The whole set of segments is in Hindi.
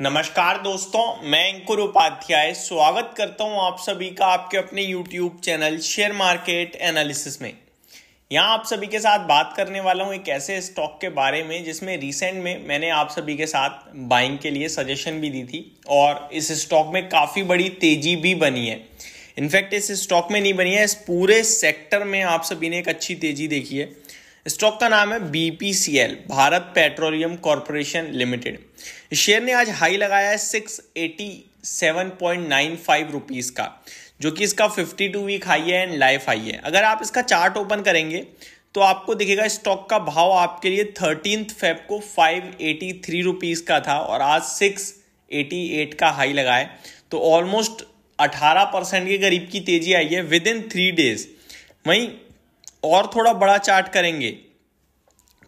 नमस्कार दोस्तों, मैं अंकुर उपाध्याय स्वागत करता हूं आप सभी का आपके अपने YouTube channel share market analysis में। यहां आप सभी के साथ बात करने वाला हूं एक ऐसे स्टॉक के बारे में जिसमें रिसेंट में मैंने आप सभी के साथ बाइंग के लिए सजेशन भी दी थी और इस स्टॉक में काफ़ी बड़ी तेजी भी बनी है। इनफैक्ट इस स्टॉक में नहीं बनी है, इस पूरे सेक्टर में आप सभी ने एक अच्छी तेजी देखी है। स्टॉक का नाम है BPCL, Bharat petroleum corporation limited. इस शेयर ने आज हाई लगाया है 687.95 रुपीज़ का, जो कि इसका 52 वीक हाई है एंड लाइफ हाई है। अगर आप इसका चार्ट ओपन करेंगे तो आपको दिखेगा स्टॉक का भाव आपके लिए 13 फेब को 583 रुपीज़ का था और आज 688 का हाई लगा है। तो ऑलमोस्ट 18% के करीब की तेजी आई है विद इन 3 डेज। वहीं और थोड़ा बड़ा चार्ट करेंगे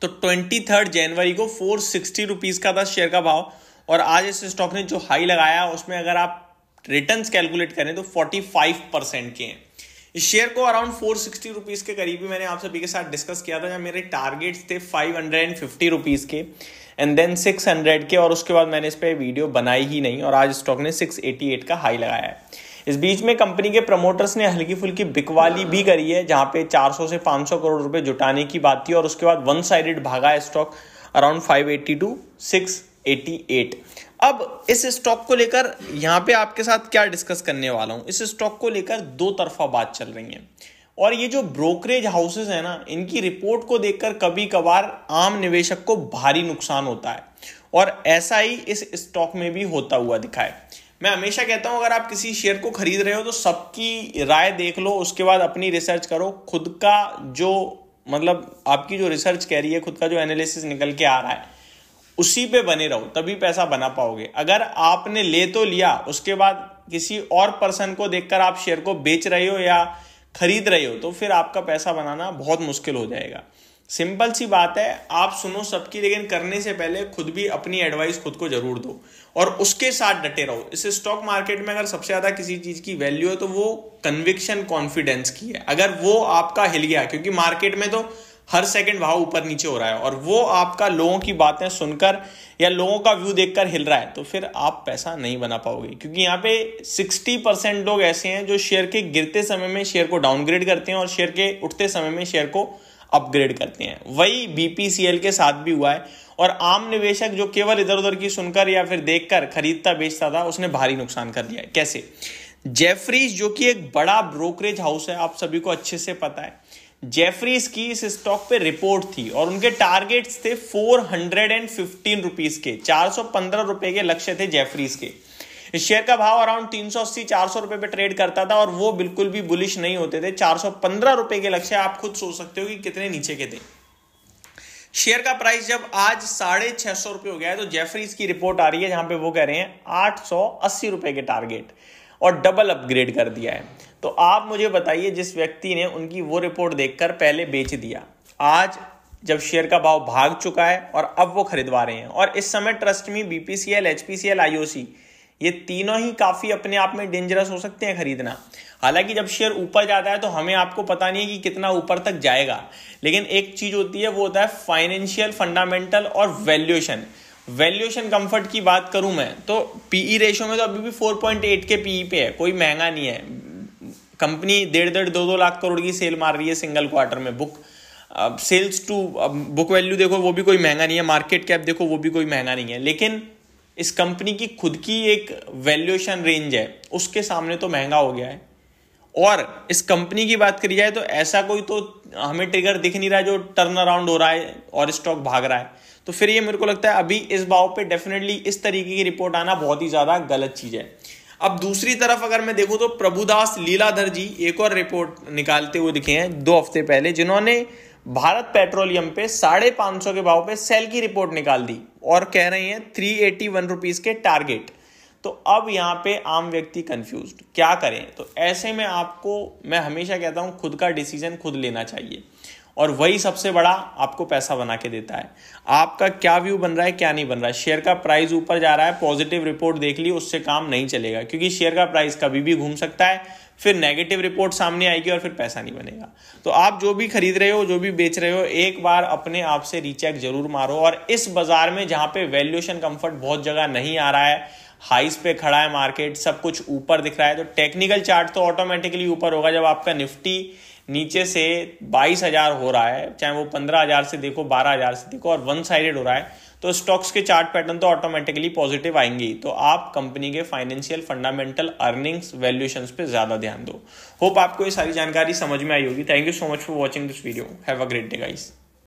तो 23 जनवरी को 460 रुपीज़ का था शेयर का भाव और आज इस स्टॉक ने जो हाई लगाया उसमें अगर आप रिटर्न्स कैलकुलेट करें तो 45% के हैं। इस शेयर को अराउंड 460 रुपीज़ के करीब ही मैंने आप सभी के साथ डिस्कस किया था, जहाँ मेरे टारगेट्स थे 550 रुपीज़ के एंड देन 600 के, और उसके बाद मैंने इस पर वीडियो बनाई ही नहीं और आज स्टॉक ने 688 का हाई लगाया है। इस बीच में कंपनी के प्रमोटर्स ने हल्की फुल्की बिकवाली भी करी है, जहां पे 400 से 500 करोड़ रुपए जुटाने की बात थी और उसके बाद वन साइडेड भागा है स्टॉक अराउंड 580 टू 688। अब इस स्टॉक को लेकर यहां पे आपके साथ क्या डिस्कस करने वाला हूं। इस स्टॉक को लेकर दो तरफा बात चल रही है और ये जो ब्रोकरेज हाउसेस है ना, इनकी रिपोर्ट को देखकर कभी कभार आम निवेशक को भारी नुकसान होता है और ऐसा ही इस स्टॉक में भी होता हुआ दिखा है। मैं हमेशा कहता हूं अगर आप किसी शेयर को खरीद रहे हो तो सबकी राय देख लो, उसके बाद अपनी रिसर्च करो, खुद का जो आपकी जो रिसर्च कह रही है, खुद का जो एनालिसिस निकल के आ रहा है उसी पे बने रहो, तभी पैसा बना पाओगे। अगर आपने ले तो लिया, उसके बाद किसी और पर्सन को देखकर आप शेयर को बेच रहे हो या खरीद रहे हो तो फिर आपका पैसा बनाना बहुत मुश्किल हो जाएगा। सिंपल सी बात है, आप सुनो सबकी, लेकिन करने से पहले खुद भी अपनी एडवाइस खुद को जरूर दो और उसके साथ डटे रहो। इस स्टॉक मार्केट में अगर सबसे ज्यादा किसी चीज की वैल्यू है तो वो कन्विक्शन कॉन्फिडेंस की है। अगर वो आपका हिल गया, क्योंकि मार्केट में तो हर सेकंड भाव ऊपर नीचे हो रहा है और वो आपका लोगों की बातें सुनकर या लोगों का व्यू देखकर हिल रहा है, तो फिर आप पैसा नहीं बना पाओगे। क्योंकि यहाँ पे 60% लोग ऐसे हैं जो शेयर के गिरते समय में शेयर को डाउनग्रेड करते हैं और शेयर के उठते समय में शेयर को अपग्रेड करते हैं। वही BPCL के साथ भी हुआ है और आम निवेशक जो केवल इधर उधर की सुनकर या फिर देखकर खरीदता बेचता था, उसने भारी नुकसान कर दिया है। कैसे? जेफरीज, जो कि एक बड़ा ब्रोकरेज हाउस है, आप सभी को अच्छे से पता है, जेफरीज की इस स्टॉक पे रिपोर्ट थी और उनके टारगेट्स थे 415 रुपीज के, 415 रुपए के लक्ष्य थे जेफरीज के। इस शेयर का भाव अराउंड 380-400 रुपए पे ट्रेड करता था और वो बिल्कुल भी बुलिश नहीं होते थे। 415 रुपए के लक्ष्य आप खुद सोच सकते हो कि कितने नीचे के थे। शेयर का प्राइस जब आज 650 रुपए हो गया है तो जेफरीज की रिपोर्ट आ रही है जहां पे वो कह रहे हैं 880 रुपए के टारगेट और डबल अपग्रेड कर दिया है। तो आप मुझे बताइए, जिस व्यक्ति ने उनकी वो रिपोर्ट देखकर पहले बेच दिया, आज जब शेयर का भाव भाग चुका है और अब वो खरीदवा रहे हैं। और इस समय trust me, BPCL, HPCL, IOC, ये तीनों ही काफी अपने आप में डेंजरस हो सकते हैं खरीदना। हालांकि जब शेयर ऊपर जाता है तो हमें आपको पता नहीं है कि कितना ऊपर तक जाएगा, लेकिन एक चीज होती है, वो होता है फाइनेंशियल फंडामेंटल और वैल्यूएशन कंफर्ट की बात करूं मैं तो PE रेशो में तो अभी भी 4.8 के PE पे है, कोई महंगा नहीं है। कंपनी 1.5-2 लाख करोड़ की सेल मार रही है सिंगल क्वार्टर में। सेल्स टू बुक वैल्यू देखो, वो भी कोई महंगा नहीं है। मार्केट कैप देखो, वो भी कोई महंगा नहीं है। लेकिन इस कंपनी की खुद की एक वैल्यूएशन रेंज है, उसके सामने तो महंगा हो गया है। और इस कंपनी की बात करी जाए तो ऐसा कोई तो हमें ट्रिगर दिख नहीं रहा है जो टर्न अराउंड हो रहा है और स्टॉक भाग रहा है। तो फिर ये मेरे को लगता है अभी इस भाव पे डेफिनेटली इस तरीके की रिपोर्ट आना बहुत ही ज्यादा गलत चीज है। अब दूसरी तरफ अगर मैं देखूं तो प्रभुदास लीलाधर जी एक और रिपोर्ट निकालते हुए दिखे हैं 2 हफ्ते पहले, जिन्होंने भारत पेट्रोलियम पे 550 के भाव पे सेल की रिपोर्ट निकाल दी और कह रहे हैं 381 रुपीज के टारगेट। तो अब यहाँ पे आम व्यक्ति कंफ्यूज्ड, क्या करें? तो ऐसे में आपको मैं हमेशा कहता हूं खुद का डिसीजन खुद लेना चाहिए और वही सबसे बड़ा आपको पैसा बना के देता है। आपका क्या व्यू बन रहा है, क्या नहीं बन रहा है। शेयर का प्राइस ऊपर जा रहा है, पॉजिटिव रिपोर्ट देख ली, उससे काम नहीं चलेगा, क्योंकि शेयर का प्राइस कभी भी घूम सकता है, फिर नेगेटिव रिपोर्ट सामने आएगी और फिर पैसा नहीं बनेगा। तो आप जो भी खरीद रहे हो, जो भी बेच रहे हो, एक बार अपने आप से रीचेक जरूर मारो। और इस बाजार में जहां पे वैल्यूएशन कंफर्ट बहुत जगह नहीं आ रहा है, हाइस पे खड़ा है मार्केट, सब कुछ ऊपर दिख रहा है, तो टेक्निकल चार्ट तो ऑटोमेटिकली ऊपर होगा। जब आपका निफ्टी नीचे से 22,000 हो रहा है, चाहे वो 15,000 से देखो, 12,000 से देखो, और वन साइडेड हो रहा है, तो स्टॉक्स के चार्ट पैटर्न तो ऑटोमेटिकली पॉजिटिव आएंगे। तो आप कंपनी के फाइनेंशियल फंडामेंटल अर्निंग्स वैल्यूएशंस पे ज्यादा ध्यान दो। होप आपको ये सारी जानकारी समझ में आई होगी। Thank you so much for watching this video. Have a great day guys.